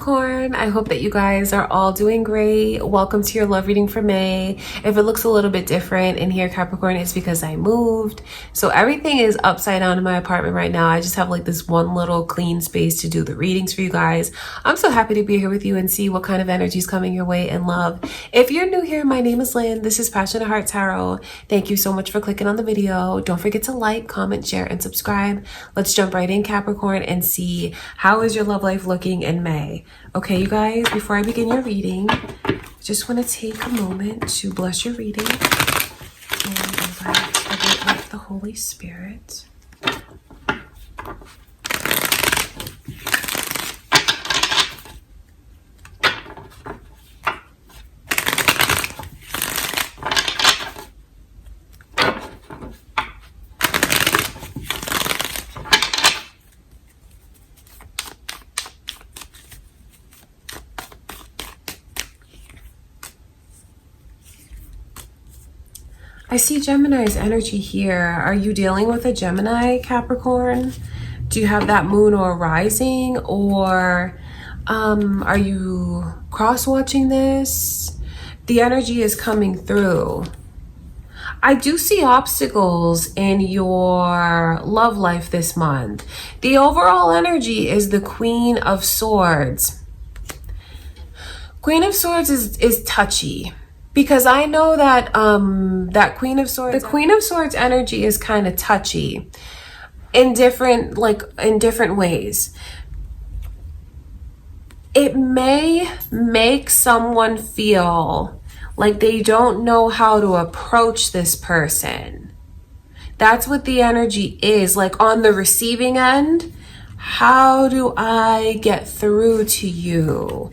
Capricorn, I hope that you guys are all doing great. Welcome to your love reading for May. If it looks a little bit different in here, Capricorn, it's because I moved. So everything is upside down in my apartment right now. I just have like this one little clean space to do the readings for you guys. I'm so happy to be here with you and see what kind of energy is coming your way in love. If you're new here, my name is Lynn. This is Passionate Heart Tarot. Thank you so much for clicking on the video. Don't forget to like, comment, share, and subscribe. Let's jump right in, Capricorn, and see how is your love life looking in May. Okay, you guys, before I begin your reading, I just want to take a moment to bless your reading and invite the Holy Spirit. I see Gemini's energy here. Are you dealing with a Gemini, Capricorn? Do you have that moon or rising? Or are you cross-watching this? The energy is coming through. I do see obstacles in your love life this month. The overall energy is the Queen of Swords. Queen of Swords is touchy. Because I know that that Queen of Swords, the Queen of Swords energy is kind of touchy in different ways. It may make someone feel like they don't know how to approach this person. That's what the energy is, like on the receiving end. How do I get through to you?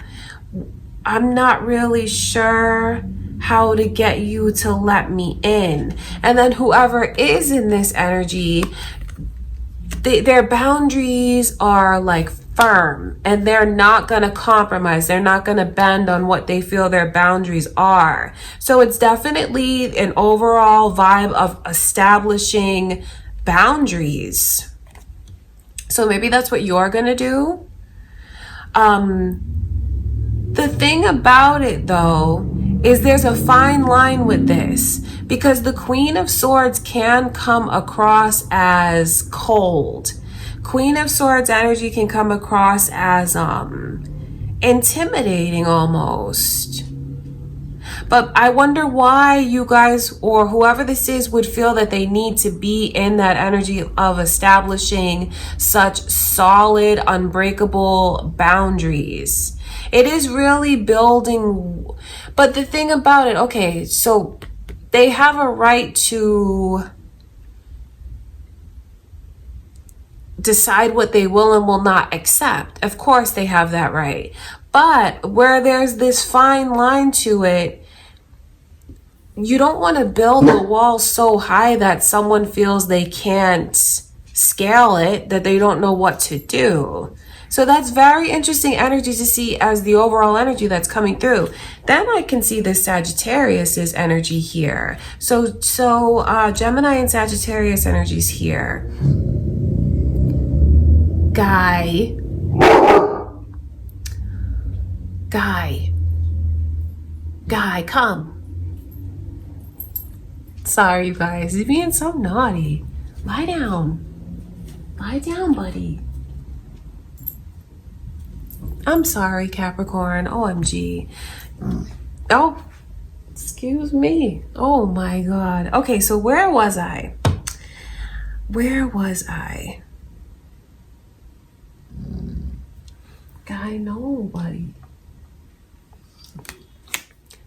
I'm not really sure how to get you to let me in. And then whoever is in this energy, their boundaries are like firm and they're not going to compromise. They're not going to bend on what they feel their boundaries are. So it's definitely an overall vibe of establishing boundaries. So maybe that's what you're going to do. The thing about it though, is there's a fine line with this, because the Queen of Swords can come across as cold. Queen of Swords energy can come across as intimidating almost. But I wonder why you guys, or whoever this is, would feel that they need to be in that energy of establishing such solid, unbreakable boundaries. It is really building. But the thing about it, okay, so they have a right to decide what they will and will not accept. Of course they have that right. But where there's this fine line to it, you don't want to build a wall so high that someone feels they can't scale it, that they don't know what to do. So that's very interesting energy to see as the overall energy that's coming through. Then I can see the Sagittarius's energy here. So Gemini and Sagittarius energies here. Guy, come. Sorry, you guys. He's being so naughty. Lie down. Lie down, buddy. I'm sorry, Capricorn. OMG. Oh, excuse me. Oh my God. Okay, so where was I? Guy, no, buddy.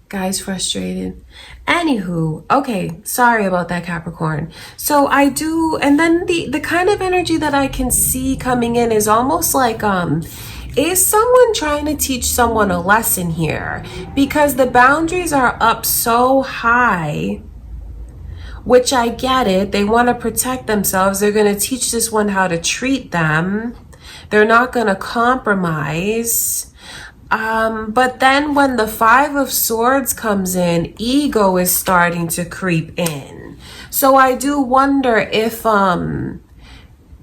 Guy's frustrated. Anywho, okay, sorry about that, Capricorn. So I do, and then the kind of energy that I can see coming in is almost like is someone trying to teach someone a lesson here? Because the boundaries are up so high, which I get it. They want to protect themselves. They're going to teach this one how to treat them. They're not going to compromise. But then when the Five of Swords comes in, ego is starting to creep in. So I do wonder if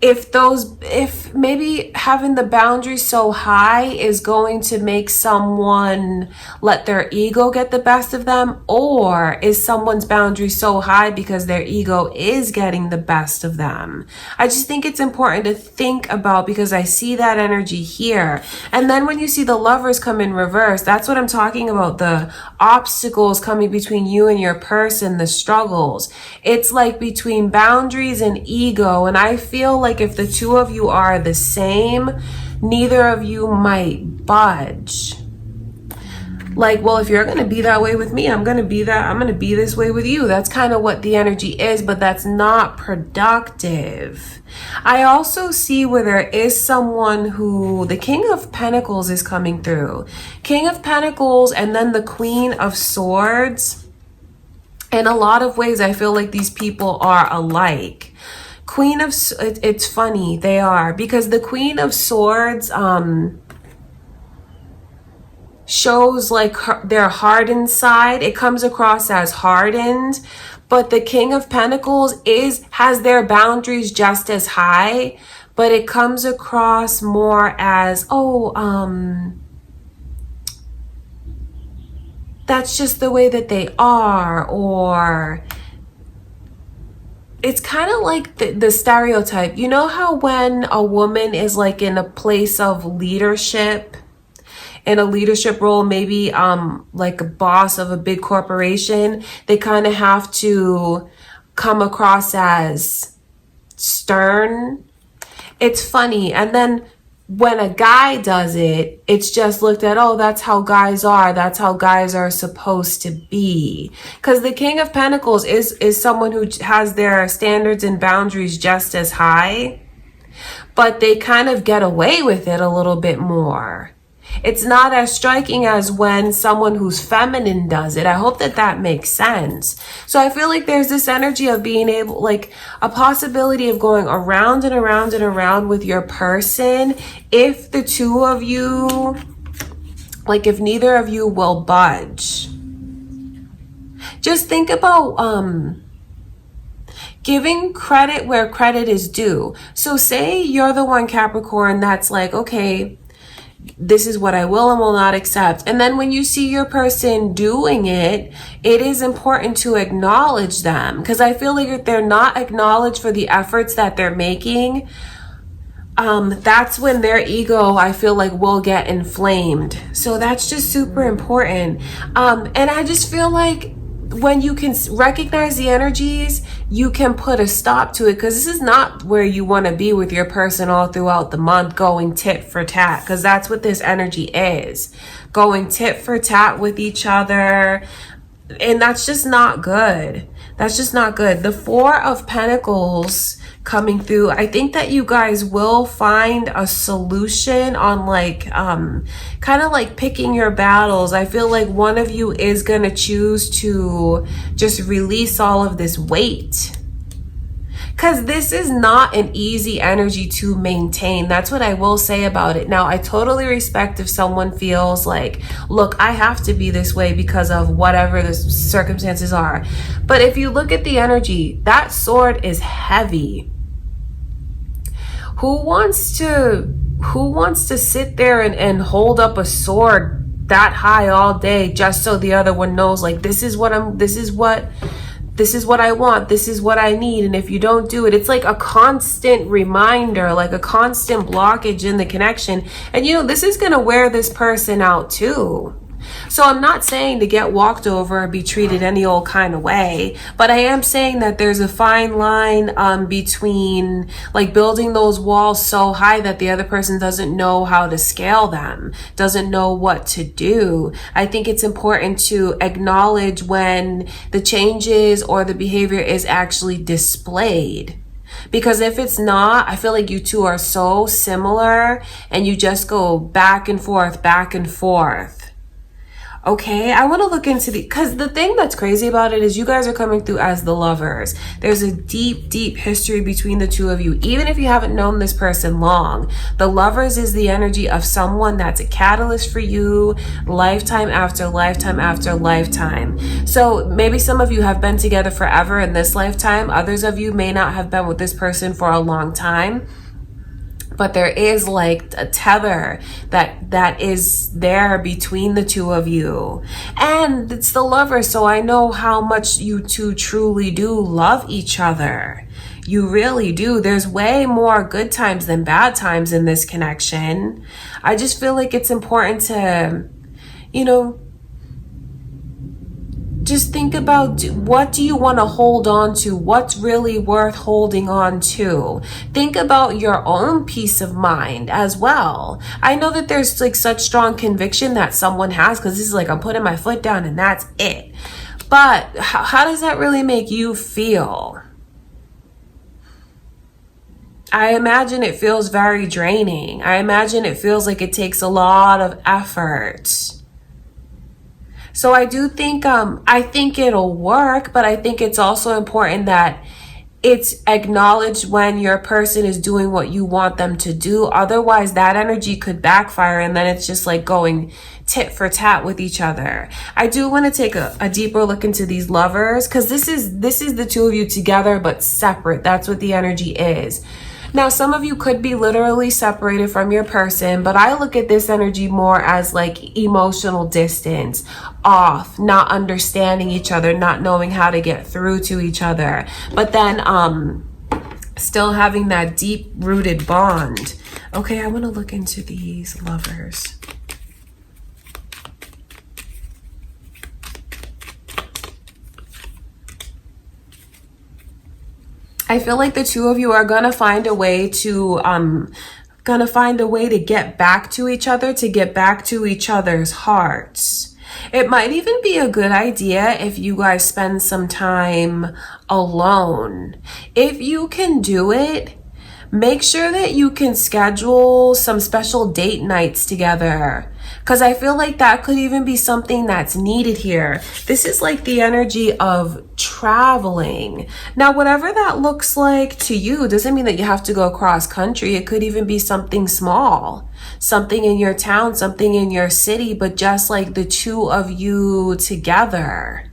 if maybe having the boundaries so high is going to make someone let their ego get the best of them, or is someone's boundary so high because their ego is getting the best of them? I just think it's important to think about, because I see that energy here. And then when you see the Lovers come in reverse, that's what I'm talking about, the obstacles coming between you and your person, the struggles. It's like between boundaries and ego, and I feel like if the two of you are the same, neither of you might budge. Like, well, if you're going to be that way with me, I'm going to be this way with you. That's kind of what the energy is, but that's not productive. I also see where there is someone who, the King of Pentacles is coming through. King of Pentacles and then the Queen of Swords. In a lot of ways, I feel like these people are alike. It's funny, they are, because the Queen of Swords shows like their hardened side. It comes across as hardened, but the King of Pentacles has their boundaries just as high, but it comes across more as, that's just the way that they are, or it's kind of like the stereotype. You know how when a woman is like in a place of leadership, in a leadership role, maybe like a boss of a big corporation, they kind of have to come across as stern. It's funny. And then when a guy does it, it's just looked at, oh, that's how guys are. That's how guys are supposed to be. Because the King of Pentacles is someone who has their standards and boundaries just as high, but they kind of get away with it a little bit more. It's not as striking as when someone who's feminine does it. I hope that makes sense. So I feel like there's this energy of being able, like a possibility of going around and around and around with your person. If the two of you, like if neither of you will budge. Just think about giving credit where credit is due. So say you're the one, Capricorn, that's like, okay, this is what I will and will not accept. And then when you see your person doing it, it is important to acknowledge them. Because I feel like if they're not acknowledged for the efforts that they're making, that's when their ego, I feel like, will get inflamed. So that's just super important. And I just feel like when you can recognize the energies, you can put a stop to it, because this is not where you want to be with your person all throughout the month, going tit for tat, because that's what this energy is, going tit for tat with each other. And that's just not good. That's just not good. The Four of Pentacles coming through. I think that you guys will find a solution on like, kind of like picking your battles. I feel like one of you is going to choose to just release all of this weight. Because this is not an easy energy to maintain. That's what I will say about it. Now, I totally respect if someone feels like, look, I have to be this way because of whatever the circumstances are. But if you look at the energy, that sword is heavy. Who wants to sit there and hold up a sword that high all day just so the other one knows, like, this is what I want, this is what I need, and if you don't do it, it's like a constant reminder, like a constant blockage in the connection. And this is going to wear this person out too. So I'm not saying to get walked over or be treated any old kind of way, but I am saying that there's a fine line between like building those walls so high that the other person doesn't know how to scale them, doesn't know what to do. I think it's important to acknowledge when the changes or the behavior is actually displayed. Because if it's not, I feel like you two are so similar and you just go back and forth, back and forth. Okay, I want to look into because the thing that's crazy about it is you guys are coming through as the lovers. There's a deep, deep history between the two of you. Even if you haven't known this person long, the lovers is the energy of someone that's a catalyst for you, lifetime after lifetime after lifetime. So maybe some of you have been together forever in this lifetime. Others of you may not have been with this person for a long time. But there is like a tether that is there between the two of you. And it's the lover, so I know how much you two truly do love each other. You really do. There's way more good times than bad times in this connection. I just feel like it's important to, just think about, what do you want to hold on to? What's really worth holding on to? Think about your own peace of mind as well. I know that there's like such strong conviction that someone has, because this is like, I'm putting my foot down and that's it. But how does that really make you feel? I imagine it feels very draining. I imagine it feels like it takes a lot of effort. So I do think, I think it'll work, but I think it's also important that it's acknowledged when your person is doing what you want them to do. Otherwise, that energy could backfire, and then it's just like going tit for tat with each other. I do want to take a deeper look into these lovers, because this is the two of you together but separate. That's what the energy is. Now, some of you could be literally separated from your person, but I look at this energy more as like emotional distance, off, not understanding each other, not knowing how to get through to each other, but then still having that deep-rooted bond. Okay, I want to look into these lovers. I feel like the two of you are gonna find a way to get back to each other, to get back to each other's hearts. It might even be a good idea if you guys spend some time alone. If you can do it, make sure that you can schedule some special date nights together, because I feel like that could even be something that's needed here. This is like the energy of traveling. Now, whatever that looks like to you doesn't mean that you have to go across country. It could even be something small, something in your town, something in your city, but just like the two of you together.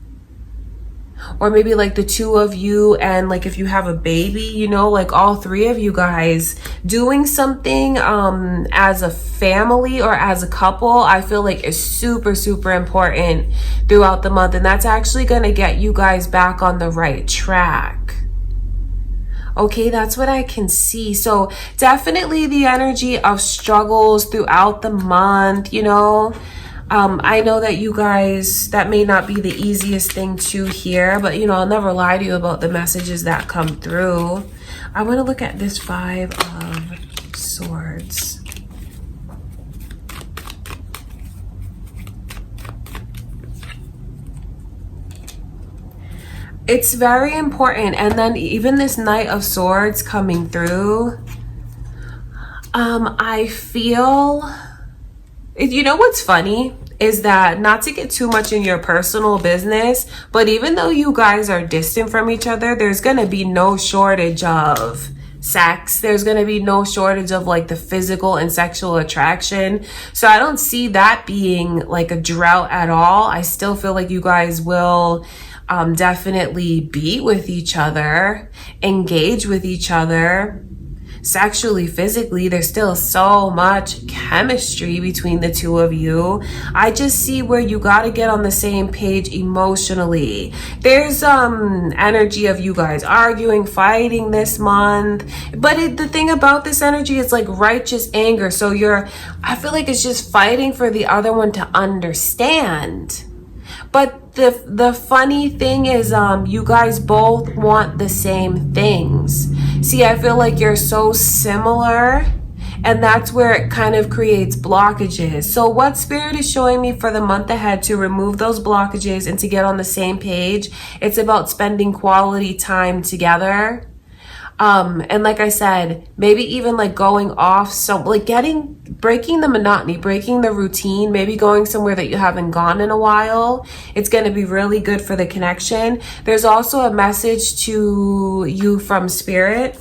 Or maybe like the two of you, and like if you have a baby, like all three of you guys doing something as a family or as a couple, I feel like is super, super important throughout the month. And that's actually going to get you guys back on the right track. Okay, that's what I can see. So definitely the energy of struggles throughout the month, I know that you guys, that may not be the easiest thing to hear, but I'll never lie to you about the messages that come through. I want to look at this 5 of Swords. It's very important. And then even this Knight of Swords coming through, I feel, what's funny is that, not to get too much in your personal business, but even though you guys are distant from each other, there's going to be no shortage of sex. There's going to be no shortage of like the physical and sexual attraction. So I don't see that being like a drought at all. I still feel like you guys will definitely be with each other, engage with each other. Sexually, physically, there's still so much chemistry between the two of you. I just see where you got to get on the same page emotionally. There's energy of you guys arguing, fighting this month, but the thing about this energy is like righteous anger. So I feel like it's just fighting for the other one to understand. But the funny thing is, you guys both want the same things. See, I feel like you're so similar, and that's where it kind of creates blockages. So what Spirit is showing me for the month ahead to remove those blockages and to get on the same page, it's about spending quality time together. And like I said, maybe even like going off, so like breaking the monotony, breaking the routine, maybe going somewhere that you haven't gone in a while. It's going to be really good for the connection. There's also a message to you from spirit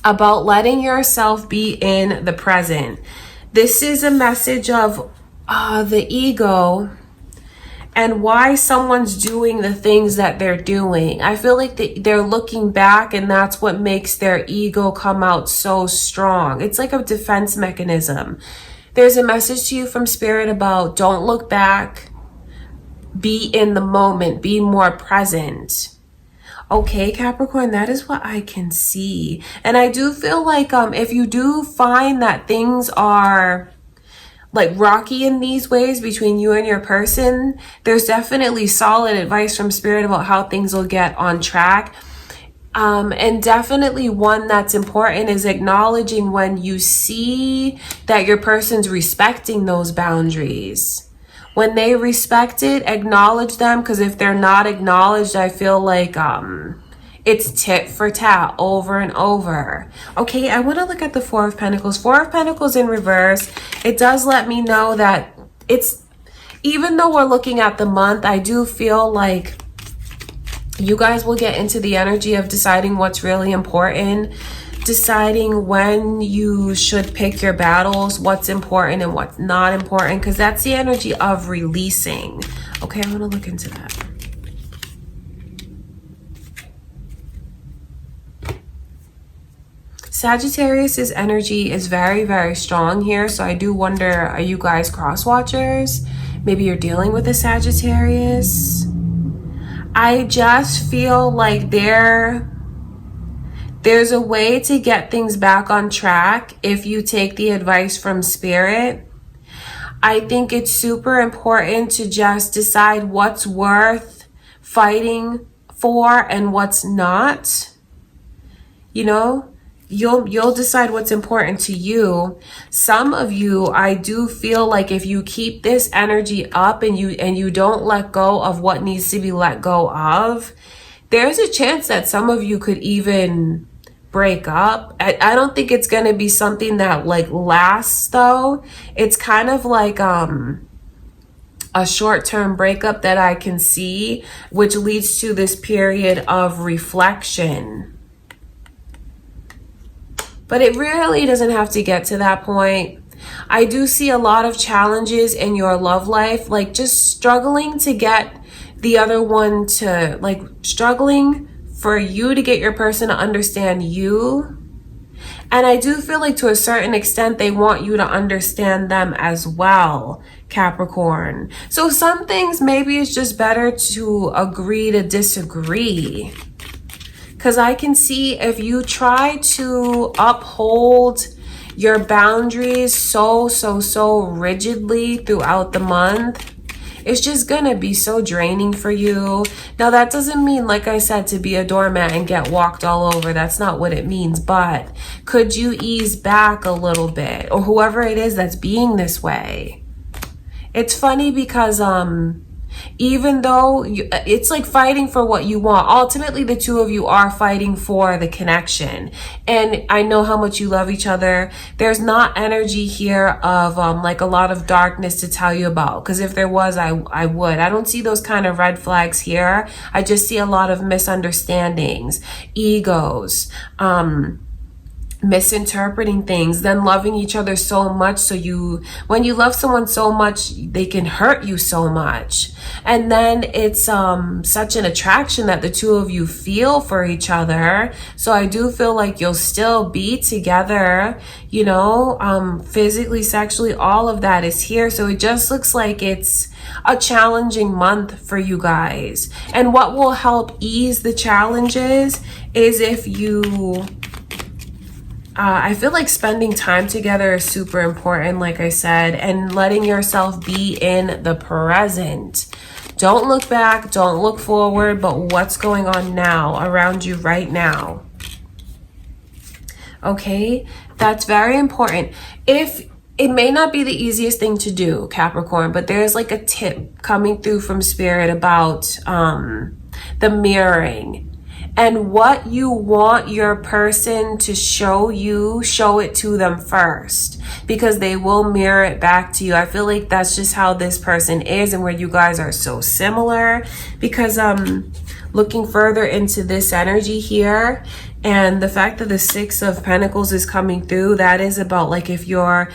about letting yourself be in the present. This is a message of the ego and why someone's doing the things that they're doing. I feel like they're looking back, and that's what makes their ego come out so strong. It's like a defense mechanism. There's a message to you from spirit about don't look back, be in the moment, be more present. Okay, Capricorn, that is what I can see. And I do feel like if you do find that things are like rocky in these ways between you and your person, there's definitely solid advice from spirit about how things will get on track. And definitely one that's important is acknowledging when you see that your person's respecting those boundaries. When they respect it, acknowledge them, because if they're not acknowledged, I feel like it's tit for tat over and over. Okay, I want to look at the Four of Pentacles. Four of Pentacles in reverse. It does let me know that even though we're looking at the month, I do feel like you guys will get into the energy of deciding what's really important, deciding when you should pick your battles, what's important and what's not important, because that's the energy of releasing. Okay, I'm going to look into that. Sagittarius's energy is very, very strong here. So I do wonder, are you guys cross watchers? Maybe you're dealing with a Sagittarius. I just feel like there's a way to get things back on track if you take the advice from spirit. I think it's super important to just decide what's worth fighting for and what's not. You know? You'll decide what's important to you. Some of you, I do feel like if you keep this energy up and you don't let go of what needs to be let go of, there's a chance that some of you could even break up. I don't think it's going to be something that like lasts though. It's kind of like a short-term breakup that I can see, which leads to this period of reflection. But it really doesn't have to get to that point. I do see a lot of challenges in your love life, like just struggling to get the other one to, like struggling for you to get your person to understand you. And I do feel like to a certain extent, they want you to understand them as well, Capricorn. So some things, maybe it's just better to agree to disagree. Because I can see if you try to uphold your boundaries so rigidly throughout the month, it's just gonna be so draining for you. Now that doesn't mean, like I said, to be a doormat and get walked all over. That's not what it means. But could you ease back a little bit? Or whoever it is that's being this way. It's funny because even though it's like fighting for what you want, ultimately the two of you are fighting for the connection. And I know how much you love each other. There's not energy here of like a lot of darkness to tell you about, because if there was, I would. I don't see those kind of red flags here. I just see a lot of misunderstandings, egos, misinterpreting things, then loving each other so much. So when you love someone so much, they can hurt you so much. And then it's such an attraction that the two of you feel for each other. So I do feel like you'll still be together, you know, physically, sexually, all of that is here. So it just looks like it's a challenging month for you guys. And what will help ease the challenges is if you I feel like spending time together is super important, like I said, and letting yourself be in the present. Don't look back, don't look forward, but what's going on now around you right now. Okay, that's very important. If it may not be the easiest thing to do, Capricorn, but there's like a tip coming through from spirit about the mirroring. And what you want your person to show you, show it to them first, because they will mirror it back to you. I feel like that's just how this person is, and where you guys are so similar. Because looking further into this energy here, and the fact that the Six of Pentacles is coming through, that is about like, if you're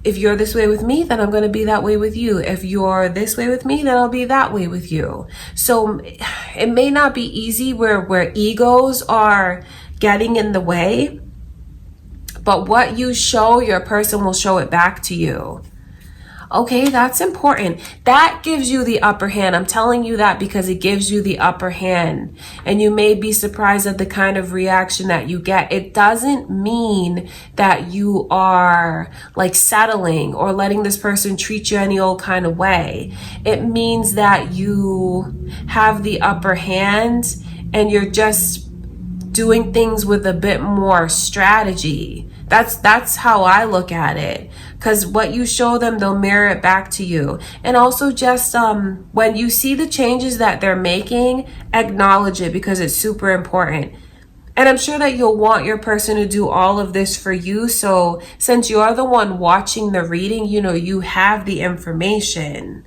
this way with me, then I'm going to be that way with you. If you're this way with me, then I'll be that way with you. So it may not be easy where egos are getting in the way, but what you show, your person will show it back to you. Okay, that's important. That gives you the upper hand. I'm telling you that because it gives you the upper hand. And you may be surprised at the kind of reaction that you get. It doesn't mean that you are like settling or letting this person treat you any old kind of way. It means that you have the upper hand and you're just doing things with a bit more strategy. That's how I look at it. Because what you show them, they'll mirror it back to you. And also just when you see the changes that they're making, acknowledge it, because it's super important. And I'm sure that you'll want your person to do all of this for you. So since you're the one watching the reading, you know, you have the information.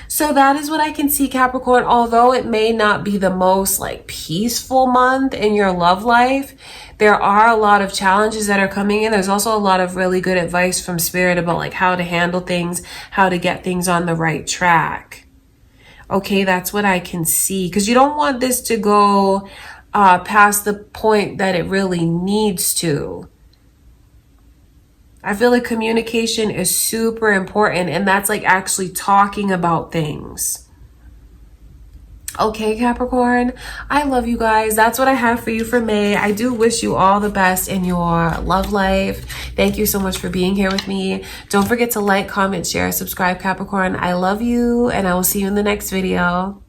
So that is what I can see, Capricorn. Although it may not be the most like peaceful month in your love life, there are a lot of challenges that are coming in. There's also a lot of really good advice from Spirit about like how to handle things, how to get things on the right track. Okay, that's what I can see. Because you don't want this to go past the point that it really needs to. I feel like communication is super important, and that's like actually talking about things. Okay, Capricorn, I love you guys. That's what I have for you for May. I do wish you all the best in your love life. Thank you so much for being here with me. Don't forget to like, comment, share, subscribe, Capricorn. I love you, and I will see you in the next video.